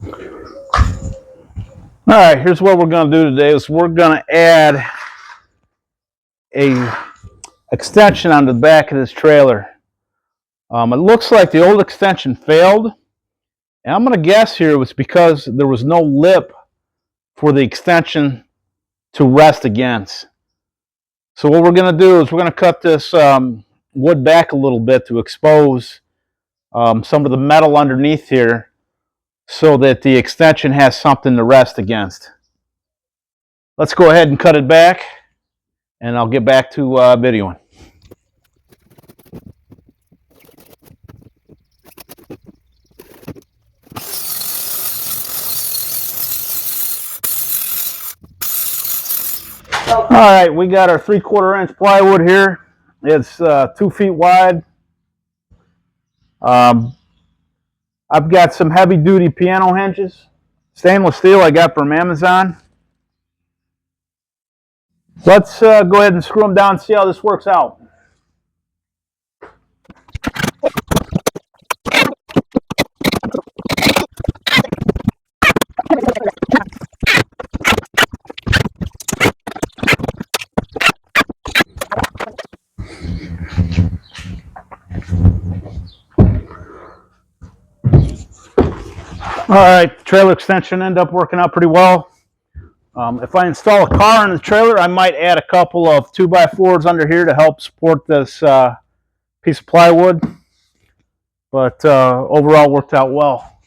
All right, here's what we're going to do today is we're going to add a extension on the back of this trailer. It looks like the old extension failed, and I'm going to guess here it was because there was no lip for the extension to rest against. So what we're going to do is we're going to cut this wood back a little bit to expose some of the metal underneath here so that the extension has something to rest against. Let's go ahead and cut it back, and I'll get back to videoing. All right, we got our 3/4 inch plywood here. It's 2 feet wide. I've got some heavy duty piano hinges, stainless steel I got from Amazon. Let's go ahead and screw them down and see how this works out. All right, the trailer extension ended up working out pretty well. If I install a car in the trailer, I might add a couple of 2x4s under here to help support this piece of plywood. But overall worked out well.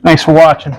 Thanks for watching.